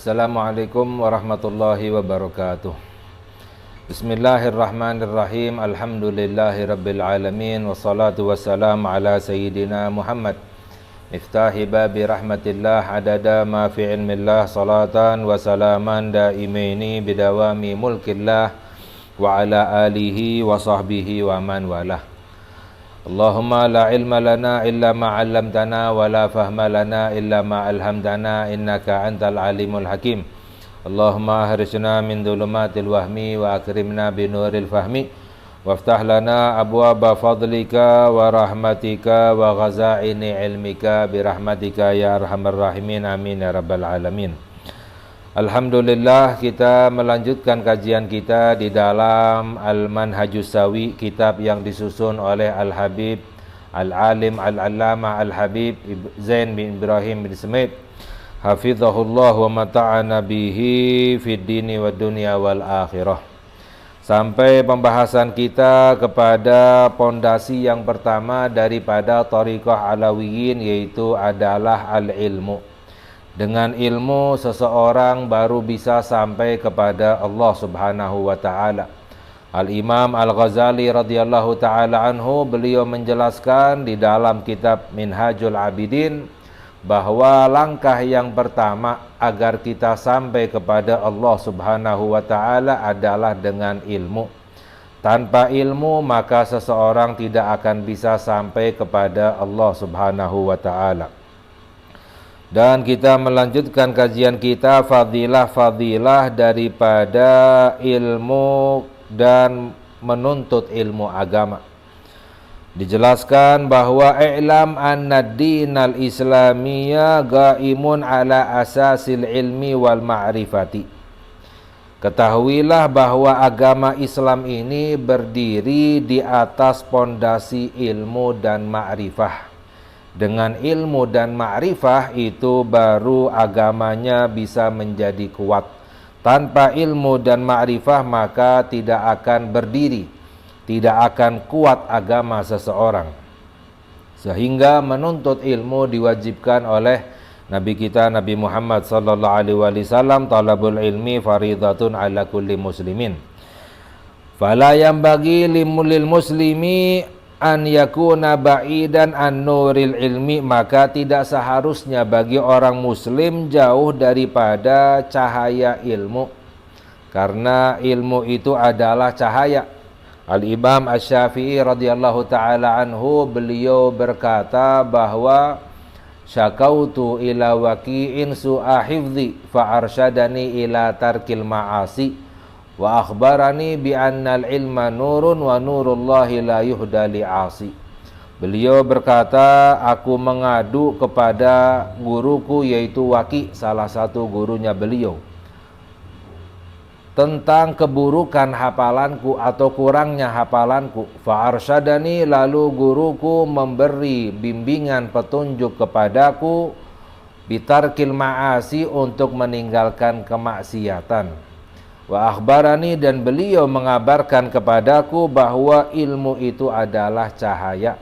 Assalamualaikum warahmatullahi wabarakatuh. Bismillahirrahmanirrahim. Alhamdulillahi rabbil alamin. Wassalatu wassalamu ala sayyidina Muhammad Miftahi babi rahmatillah adada ma fi ilmillah. Salatan wa salaman daimaini bidawami mulkillah wa ala alihi wa sahbihi wa man walah. Allahumma la ilma lana illa ma 'allamtana wa la fahma lana illa ma alhamtana innaka antal alimul hakim. Allahumma ahrisna min dhulumatil wahmi wa akrimna binuril fahmi waftah lana abwaba fadlika wa rahmatika wa ghazaini ilmika birahmatika ya arhamar rahimin amin ya rabbal alamin. Alhamdulillah, kita melanjutkan kajian kita di dalam Al-Manhajus Sawi, kitab yang disusun oleh Al-Habib Al-Alim Al-Allamah Al-Habib Zain bin Ibrahim bin Smith hafizahullah wa mata'ana bihi fid dini wad dunya wal akhirah. Sampai pembahasan kita kepada pondasi yang pertama daripada Thariqah Alawiyin, yaitu adalah al-ilmu. Dengan ilmu seseorang baru bisa sampai kepada Allah Subhanahu wa taala. Al-Imam Al-Ghazali radhiyallahu taala anhu, beliau menjelaskan di dalam kitab Minhajul Abidin bahwa langkah yang pertama agar kita sampai kepada Allah Subhanahu wa taala adalah dengan ilmu. Tanpa ilmu maka seseorang tidak akan bisa sampai kepada Allah Subhanahu wa taala. Dan kita melanjutkan kajian kita fadilah-fadilah daripada ilmu dan menuntut ilmu agama. Dijelaskan bahwa i'lam anna dinal islamiyya qaimun ala asasil ilmi wal ma'rifati. Ketahuilah bahwa agama Islam ini berdiri di atas pondasi ilmu dan ma'rifah. Dengan ilmu dan ma'rifah itu baru agamanya bisa menjadi kuat. Tanpa ilmu dan ma'rifah maka tidak akan berdiri, tidak akan kuat agama seseorang. Sehingga menuntut ilmu diwajibkan oleh Nabi kita Nabi Muhammad sallallahu alaihi wasallam, talabul ilmi faridatun ala kulli muslimin. Fala yanbaghi lil muslimi an yakuna ba'idan an nuril ilmi, maka tidak seharusnya bagi orang muslim jauh daripada cahaya ilmu, karena ilmu itu adalah cahaya. Al-Imam Asy-Syafi'i radhiyallahu taala anhu, beliau berkata bahwa syakautu ila waqi'in su'a hifdzi fa arsyadani ila tarkil ma'asi wa akhbarani bi annal ilma nurun wa nurullahi la yuhda li'asi. Beliau berkata, aku mengadu kepada guruku yaitu Waqi', salah satu gurunya beliau, tentang keburukan hafalanku atau kurangnya hafalanku. Fa arsyadani, lalu guruku memberi bimbingan petunjuk kepadaku, bitarkil ma'asi, untuk meninggalkan kemaksiatan. Wa akhbarani, dan beliau mengabarkan kepadaku bahwa ilmu itu adalah cahaya.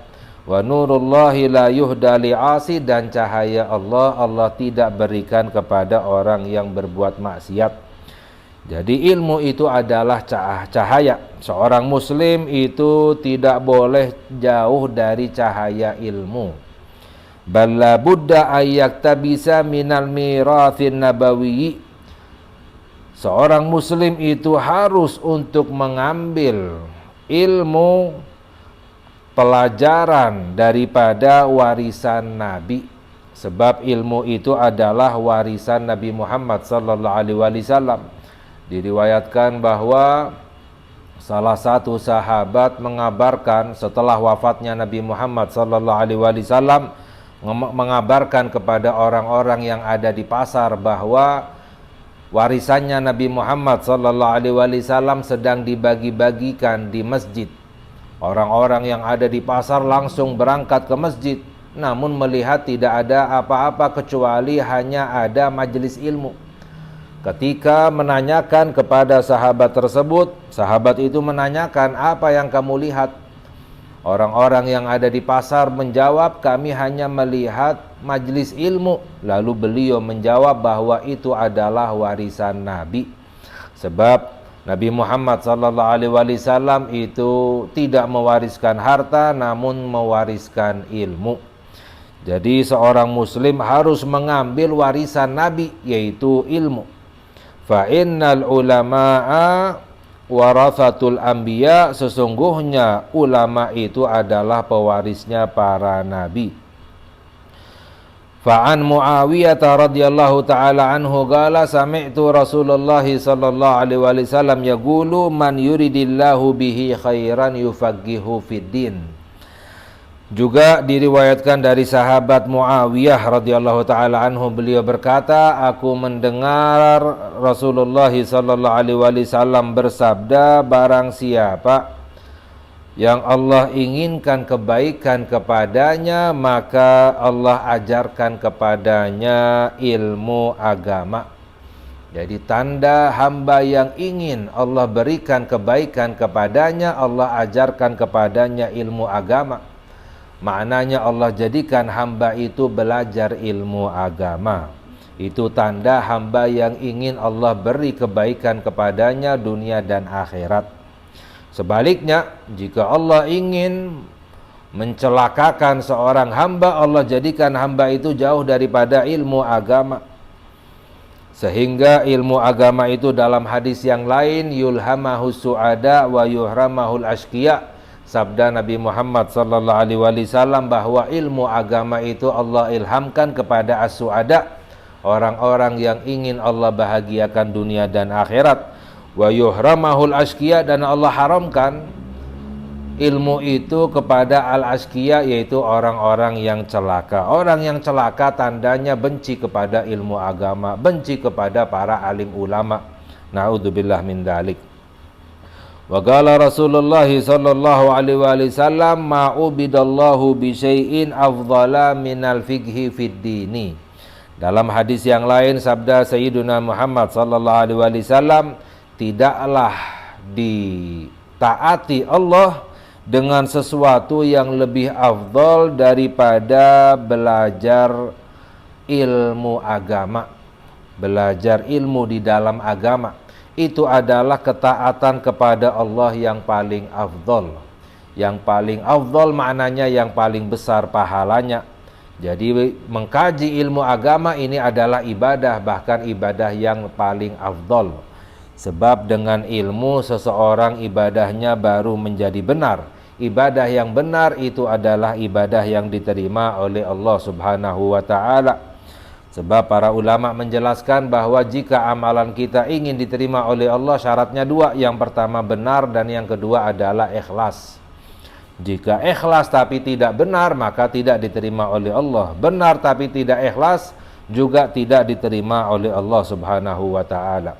Wa nurullahi la yuhda li'asi, dan cahaya Allah tidak berikan kepada orang yang berbuat maksiat. Jadi ilmu itu adalah cahaya. Seorang muslim itu tidak boleh jauh dari cahaya ilmu. Balla budda ayyaktabisa minal mirathin nabawiyyi. Seorang muslim itu harus untuk mengambil ilmu pelajaran daripada warisan Nabi. Sebab ilmu itu adalah warisan Nabi Muhammad sallallahu alaihi wasallam. Diriwayatkan bahwa salah satu sahabat mengabarkan setelah wafatnya Nabi Muhammad sallallahu alaihi wasallam, mengabarkan kepada orang-orang yang ada di pasar bahwa warisannya Nabi Muhammad sallallahu alaihi wasallam sedang dibagi-bagikan di masjid. Orang-orang yang ada di pasar langsung berangkat ke masjid, namun melihat tidak ada apa-apa kecuali hanya ada majelis ilmu. Ketika menanyakan kepada sahabat tersebut, sahabat itu menanyakan, apa yang kamu lihat? Orang-orang yang ada di pasar menjawab, kami hanya melihat majlis ilmu. Lalu beliau menjawab bahwa itu adalah warisan Nabi. Sebab Nabi Muhammad SAW itu tidak mewariskan harta, namun mewariskan ilmu. Jadi seorang muslim harus mengambil warisan Nabi, yaitu ilmu. Fa innal ulama'a warathatul anbiya, sesungguhnya ulama itu adalah pewarisnya para nabi. Fa'an Muawiyah radhiyallahu ta'ala anhu qala sami'tu Rasulullah sallallahu alaihi wasallam yaqulu man yuridillahu bihi khairan yufaqihu fid din. Juga diriwayatkan dari sahabat Muawiyah radhiyallahu taala anhu, beliau berkata, aku mendengar Rasulullah sallallahu alaihi wasallam bersabda, barang siapa yang Allah inginkan kebaikan kepadanya, maka Allah ajarkan kepadanya ilmu agama. Jadi tanda hamba yang ingin Allah berikan kebaikan kepadanya, Allah ajarkan kepadanya ilmu agama. Maknanya Allah jadikan hamba itu belajar ilmu agama. Itu tanda hamba yang ingin Allah beri kebaikan kepadanya dunia dan akhirat. Sebaliknya, jika Allah ingin mencelakakan seorang hamba, Allah jadikan hamba itu jauh daripada ilmu agama. Sehingga ilmu agama itu dalam hadis yang lain, yulhamahu su'ada wa yuhramahul ashqiya. Sabda Nabi Muhammad sallallahu alaihi wasallam bahwa ilmu agama itu Allah ilhamkan kepada as-su'ada, orang-orang yang ingin Allah bahagiakan dunia dan akhirat. Wa yuhramahul ashqiya, dan Allah haramkan ilmu itu kepada al-ashqiya, yaitu orang-orang yang celaka. Orang yang celaka tandanya benci kepada ilmu agama, benci kepada para alim ulama. Na'udzubillah min dzalik. Wa qala Rasulullah sallallahu alaihi wasallam ma ubidallahu bi syai'in afdhala minal fiqhi fid dini. Dalam hadis yang lain sabda Sayyiduna Muhammad sallallahu alaihi wasallam, tidaklah ditaati Allah dengan sesuatu yang lebih afdal daripada belajar ilmu agama. Belajar ilmu di dalam agama itu adalah ketaatan kepada Allah yang paling afdal. Yang paling afdal maknanya yang paling besar pahalanya. Jadi mengkaji ilmu agama ini adalah ibadah, bahkan ibadah yang paling afdal. Sebab dengan ilmu seseorang ibadahnya baru menjadi benar. Ibadah yang benar itu adalah ibadah yang diterima oleh Allah Subhanahu wa ta'ala. Sebab para ulama menjelaskan bahwa jika amalan kita ingin diterima oleh Allah, syaratnya dua. Yang pertama benar, dan yang kedua adalah ikhlas. Jika ikhlas tapi tidak benar, maka tidak diterima oleh Allah. Benar tapi tidak ikhlas, juga tidak diterima oleh Allah Subhanahu wa ta'ala.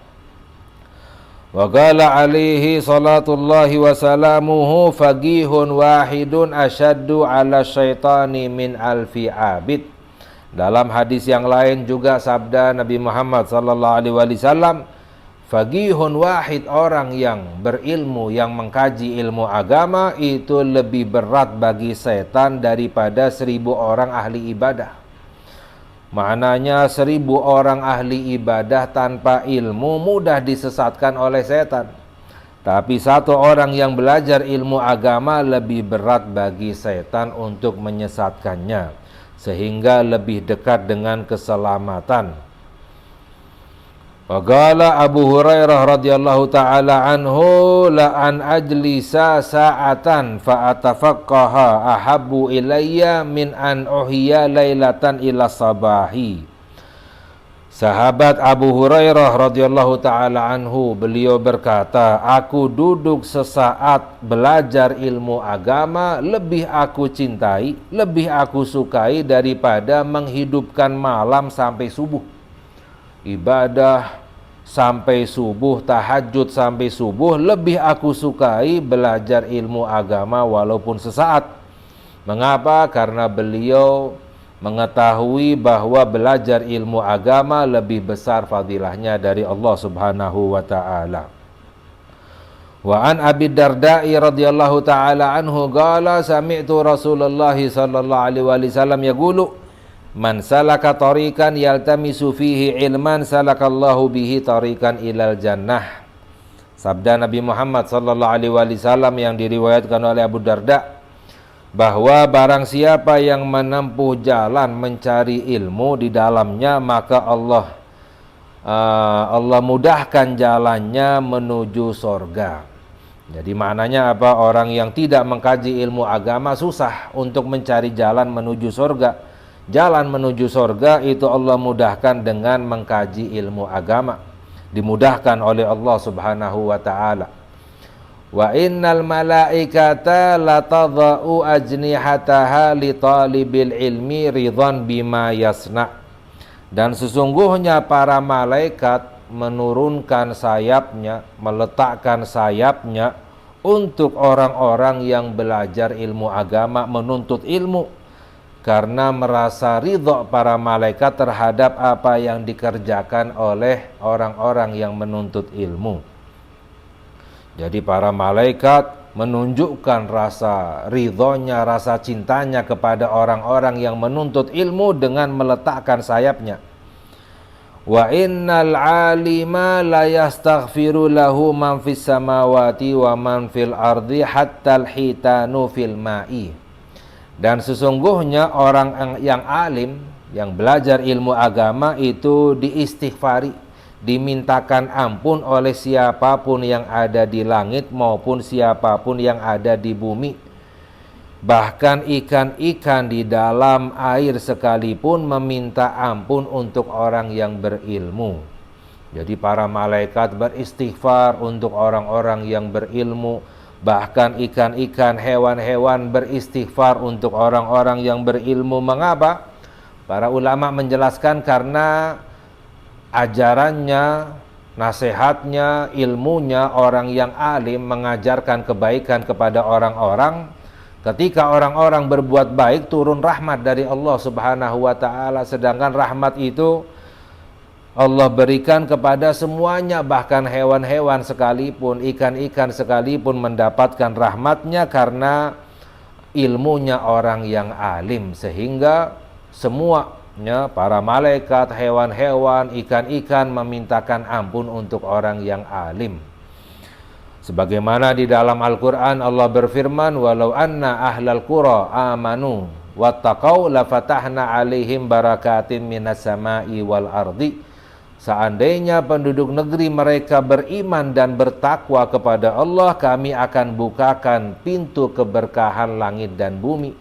Wa qala alaihi salatullahi wa salamuhu faqihun wahidun asyaddu ala syaitani min alfi abid. Dalam hadis yang lain juga sabda Nabi Muhammad sallallahu alaihi wasallam, faqihun wahid, orang yang berilmu, yang mengkaji ilmu agama itu lebih berat bagi setan daripada 1000 orang ahli ibadah. Maknanya 1000 orang ahli ibadah tanpa ilmu mudah disesatkan oleh setan. Tapi satu orang yang belajar ilmu agama lebih berat bagi setan untuk menyesatkannya, sehingga lebih dekat dengan keselamatan. Waqala Abu Hurairah radhiyallahu ta'ala anhu, la an ajlisa sa'atan fa atafaqqaha ahabbu ilayya min an uhiya lailatan ila sabahi. Sahabat Abu Hurairah radhiyallahu ta'ala anhu, beliau berkata, aku duduk sesaat belajar ilmu agama lebih aku cintai, lebih aku sukai daripada menghidupkan malam sampai subuh. Ibadah sampai subuh, tahajud sampai subuh, lebih aku sukai belajar ilmu agama walaupun sesaat. Mengapa? Karena beliau mengetahui bahwa belajar ilmu agama lebih besar fadilahnya dari Allah Subhanahu wa ta'ala. Wa an Abi Darda'i radhiyallahu taala anhu qala sami'tu Rasulullah sallallahu alaihi wasallam yaqulu man salaka tariqan yaltamisu fihi ilman salakallahu bihi tariqan ilal jannah. Sabda Nabi Muhammad sallallahu alaihi wasallam yang diriwayatkan oleh Abu Darda, bahwa barang siapa yang menempuh jalan mencari ilmu di dalamnya, maka Allah mudahkan jalannya menuju sorga. Jadi maknanya apa? Orang yang tidak mengkaji ilmu agama susah untuk mencari jalan menuju sorga. Jalan menuju sorga itu Allah mudahkan dengan mengkaji ilmu agama. Dimudahkan oleh Allah subhanahu wa ta'ala. Wa innal malaikata latadha'u ajnihataha li talibil ilmi ridhan bima yasna. Dan sesungguhnya para malaikat menurunkan sayapnya, meletakkan sayapnya untuk orang-orang yang belajar ilmu agama, menuntut ilmu, karena merasa ridho para malaikat terhadap apa yang dikerjakan oleh orang-orang yang menuntut ilmu. Jadi para malaikat menunjukkan rasa ridhonya, rasa cintanya kepada orang-orang yang menuntut ilmu dengan meletakkan sayapnya. Wa innal alima la yastaghfiru lahu man fis samawati wa man fil ardi hatta al-hitanu fil ma'i. Dan sesungguhnya orang yang alim, yang belajar ilmu agama itu diistighfari, dimintakan ampun oleh siapapun yang ada di langit maupun siapapun yang ada di bumi. Bahkan ikan-ikan di dalam air sekalipun meminta ampun untuk orang yang berilmu. Jadi para malaikat beristighfar untuk orang-orang yang berilmu. Bahkan ikan-ikan, hewan-hewan beristighfar untuk orang-orang yang berilmu. Mengapa? Para ulama menjelaskan karena ajarannya, nasihatnya, ilmunya orang yang alim mengajarkan kebaikan kepada orang-orang. Ketika orang-orang berbuat baik, turun rahmat dari Allah subhanahu wa ta'ala. Sedangkan rahmat itu Allah berikan kepada semuanya, bahkan hewan-hewan sekalipun, ikan-ikan sekalipun mendapatkan rahmatnya karena ilmunya orang yang alim. Sehingga semuanya, para malaikat, hewan-hewan, ikan-ikan memintakan ampun untuk orang yang alim. Sebagaimana di dalam Al-Quran Allah berfirman, walau anna ahlal qura amanu wattaqau lafatahna alaihim barakatim minas sama'i wal ardi. Seandainya penduduk negeri mereka beriman dan bertakwa kepada Allah, kami akan bukakan pintu keberkahan langit dan bumi.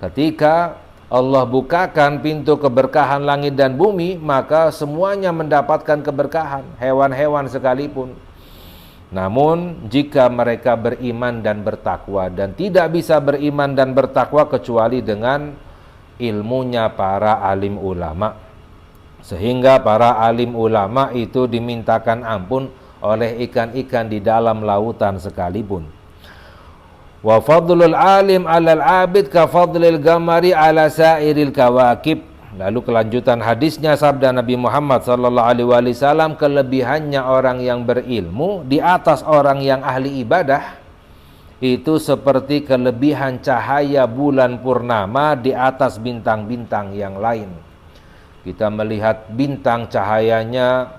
Ketika Allah bukakan pintu keberkahan langit dan bumi, maka semuanya mendapatkan keberkahan, hewan-hewan sekalipun. Namun jika mereka beriman dan bertakwa, dan tidak bisa beriman dan bertakwa kecuali dengan ilmunya para alim ulama. Sehingga para alim ulama itu dimintakan ampun oleh ikan-ikan di dalam lautan sekalipun. Wa fadlul alim alal abid ka fadlil gamari ala sairil kawakib. Lalu kelanjutan hadisnya, sabda Nabi Muhammad sallallahu alaihi wasallam, kelebihannya orang yang berilmu di atas orang yang ahli ibadah itu seperti kelebihan cahaya bulan purnama di atas bintang-bintang yang lain. Kita melihat bintang cahayanya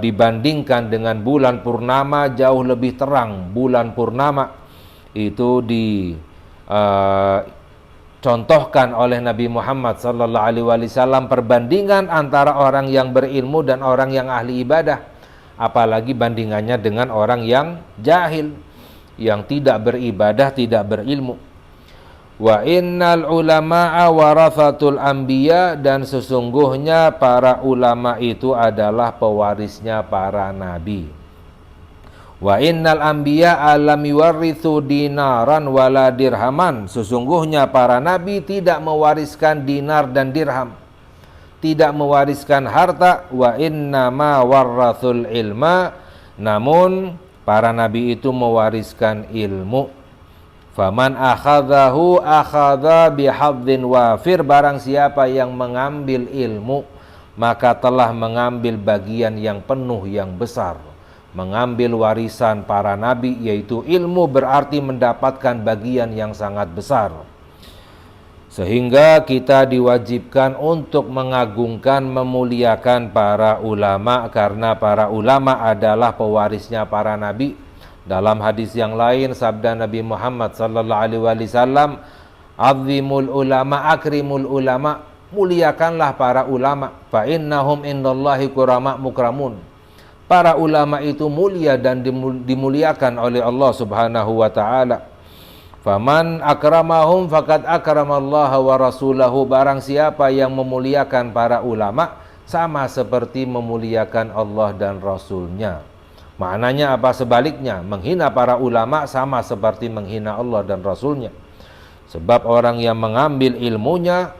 dibandingkan dengan bulan purnama jauh lebih terang. Bulan purnama itu contohkan oleh Nabi Muhammad sallallahu alaihi wasallam perbandingan antara orang yang berilmu dan orang yang ahli ibadah, apalagi bandingannya dengan orang yang jahil, yang tidak beribadah, tidak berilmu. Wa innal ulama'a warathatul anbiya, dan sesungguhnya para ulama itu adalah pewarisnya para nabi. Wa innal anbiya alam yuwarithu dinaran wala dirhaman. Sesungguhnya para nabi tidak mewariskan dinar dan dirham, tidak mewariskan harta. Wa innama warathul ilma, namun para nabi itu mewariskan ilmu. Faman akhadhahu akhadha bihadzin wafir. Barang siapa yang mengambil ilmu, maka telah mengambil bagian yang penuh, yang besar. mengambil warisan para nabi, yaitu ilmu, berarti mendapatkan bagian yang sangat besar. Sehingga kita diwajibkan untuk mengagungkan, memuliakan para ulama, karena para ulama adalah pewarisnya para nabi. Dalam hadis yang lain sabda Nabi Muhammad sallallahu alaihi wasallam, "Azimul ulama, akrimul ulama." Muliakanlah para ulama, fa innahum indallahi kurama mukramun. Para ulama itu mulia dan dimuliakan oleh Allah Subhanahu wa taala. Faman akramahum faqad akramallaha wa rasulahu. Barang siapa yang memuliakan para ulama, sama seperti memuliakan Allah dan Rasulnya. Maknanya apa? Sebaliknya, menghina para ulama sama seperti menghina Allah dan Rasulnya. Sebab orang yang mengambil ilmunya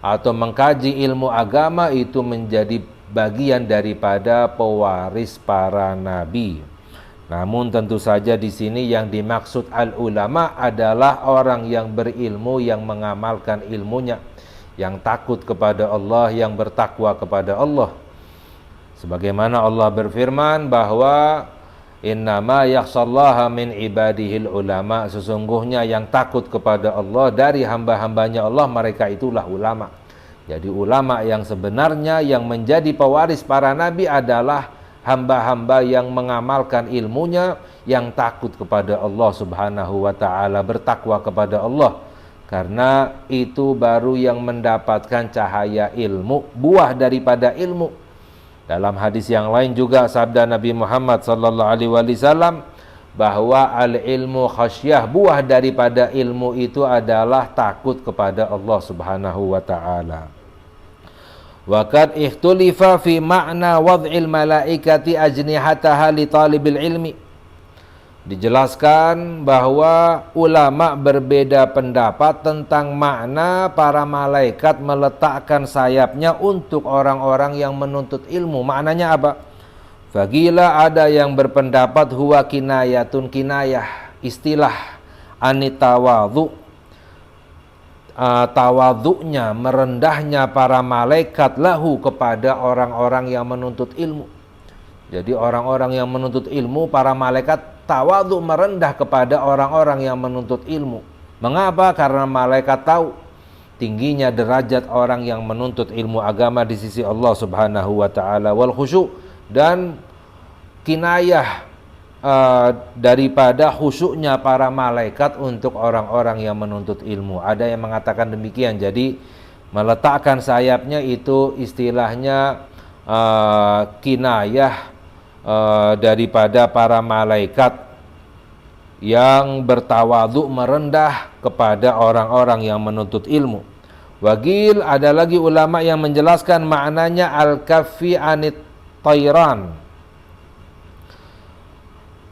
atau mengkaji ilmu agama itu menjadi bagian daripada pewaris para nabi. Namun tentu saja di sini yang dimaksud al-ulama adalah orang yang berilmu, yang mengamalkan ilmunya, yang takut kepada Allah, yang bertakwa kepada Allah. Sebagaimana Allah berfirman bahwa innama yakhshallaha min ibadihil ulama, sesungguhnya yang takut kepada Allah dari hamba-hambanya Allah, mereka itulah ulama. Jadi ulama yang sebenarnya yang menjadi pewaris para nabi adalah hamba-hamba yang mengamalkan ilmunya, yang takut kepada Allah Subhanahu wa taala, bertakwa kepada Allah. Karena itu baru yang mendapatkan cahaya ilmu, buah daripada ilmu. Dalam hadis yang lain juga sabda Nabi Muhammad sallallahu alaihi wasallam bahwa al-ilmu khasyah, buah daripada ilmu itu adalah takut kepada Allah Subhanahu wa taala. Wa qad ikhtulifa fi ma'na wad'il malaikati ajnihataha li talibil ilmi. Dijelaskan bahwa ulama berbeda pendapat tentang makna para malaikat meletakkan sayapnya untuk orang-orang yang menuntut ilmu. Maknanya apa? Fagila, ada yang berpendapat huwa kinayatun, kinayah, istilah anitawadhu, tawadhu'nya, merendahnya para malaikat lahu kepada orang-orang yang menuntut ilmu. Jadi orang-orang yang menuntut ilmu, para malaikat tawadhu, merendah kepada orang-orang yang menuntut ilmu. Mengapa? Karena malaikat tahu tingginya derajat orang yang menuntut ilmu agama di sisi Allah Subhanahu wa taala. Wal khusyu', dan kinayah daripada khusyuknya para malaikat untuk orang-orang yang menuntut ilmu. Ada yang mengatakan demikian. Jadi meletakkan sayapnya itu istilahnya kinayah daripada para malaikat yang bertawadhu, merendah kepada orang-orang yang menuntut ilmu. Wagil, ada lagi ulama yang menjelaskan maknanya al-kaffi anit tayran.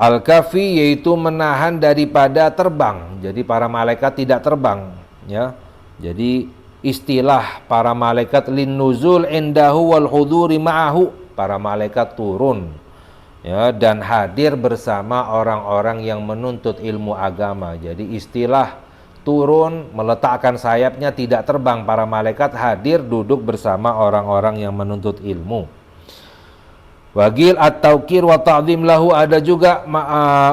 Al-kaffi yaitu menahan daripada terbang. Jadi para malaikat tidak terbang, ya. Jadi istilah para malaikat lin nuzul indahu wal huduri ma'ahu, para malaikat turun, ya, dan hadir bersama orang-orang yang menuntut ilmu agama. Jadi istilah turun, meletakkan sayapnya, tidak terbang, para malaikat hadir duduk bersama orang-orang yang menuntut ilmu. Wagil at-tauqir wa ta'zim lahu, ada juga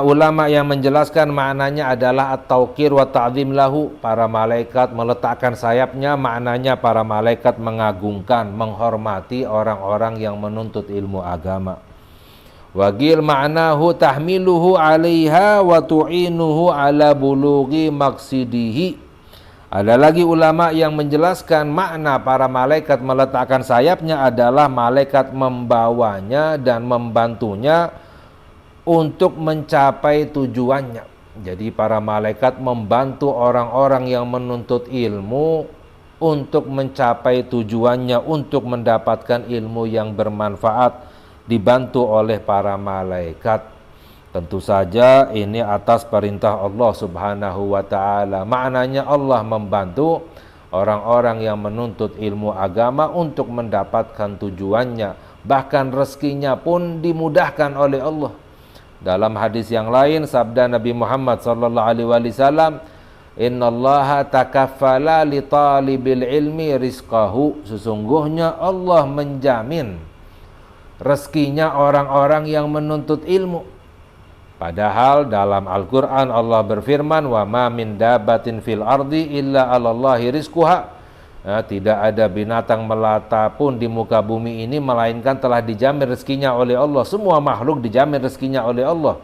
ulama yang menjelaskan maknanya adalah at-tauqir wa ta'zim lahu, para malaikat meletakkan sayapnya, maknanya para malaikat mengagungkan, menghormati orang-orang yang menuntut ilmu agama. Wagil ma'nahu tahmiluhu 'alaiha wa tu'inuhu 'ala bulughi maqsidihi. Ada lagi ulama yang menjelaskan makna para malaikat meletakkan sayapnya adalah malaikat membawanya dan membantunya untuk mencapai tujuannya. Jadi para malaikat membantu orang-orang yang menuntut ilmu untuk mencapai tujuannya, untuk mendapatkan ilmu yang bermanfaat, dibantu oleh para malaikat. Tentu saja ini atas perintah Allah Subhanahu wa taala. Maknanya Allah membantu orang-orang yang menuntut ilmu agama untuk mendapatkan tujuannya. Bahkan rezekinya pun dimudahkan oleh Allah. Dalam hadis yang lain sabda Nabi Muhammad sallallahu alaihi wasallam, "Innallaha takaffala li talibil ilmi rizqahu." Sesungguhnya Allah menjamin rezekinya orang-orang yang menuntut ilmu. Padahal dalam Al-Quran Allah berfirman, wa ma min dabatin fil ardi illa 'alallahi rizquha. Nah, tidak ada binatang melata pun di muka bumi ini melainkan telah dijamin rezekinya oleh Allah. Semua makhluk dijamin rezekinya oleh Allah.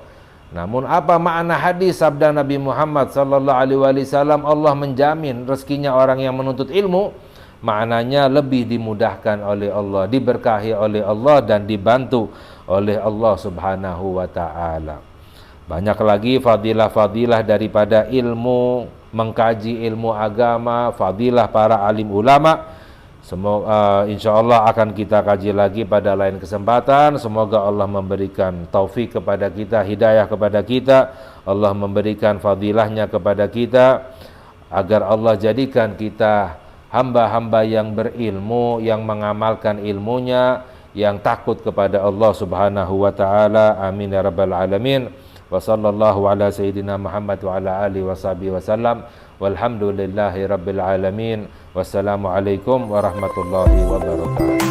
Namun apa makna hadis sabda Nabi Muhammad sallallahu alaihi wasallam, Allah menjamin rezekinya orang yang menuntut ilmu? Maknanya lebih dimudahkan oleh Allah, diberkahi oleh Allah dan dibantu oleh Allah Subhanahu wa taala. Banyak lagi fadilah-fadilah daripada ilmu, mengkaji ilmu agama, fadilah para alim ulama. Semoga insyaallah akan kita kaji lagi pada lain kesempatan. Semoga Allah memberikan taufik kepada kita, hidayah kepada kita, Allah memberikan fadilahnya kepada kita, agar Allah jadikan kita hamba-hamba yang berilmu, yang mengamalkan ilmunya, yang takut kepada Allah Subhanahu wa taala. Amin ya rabbal alamin. Wa sallallahu ala sayyidina Muhammad wa ala alihi washabihi wasallam. Walhamdulillahi rabbil alamin. Wassalamu alaikum warahmatullahi wabarakatuh.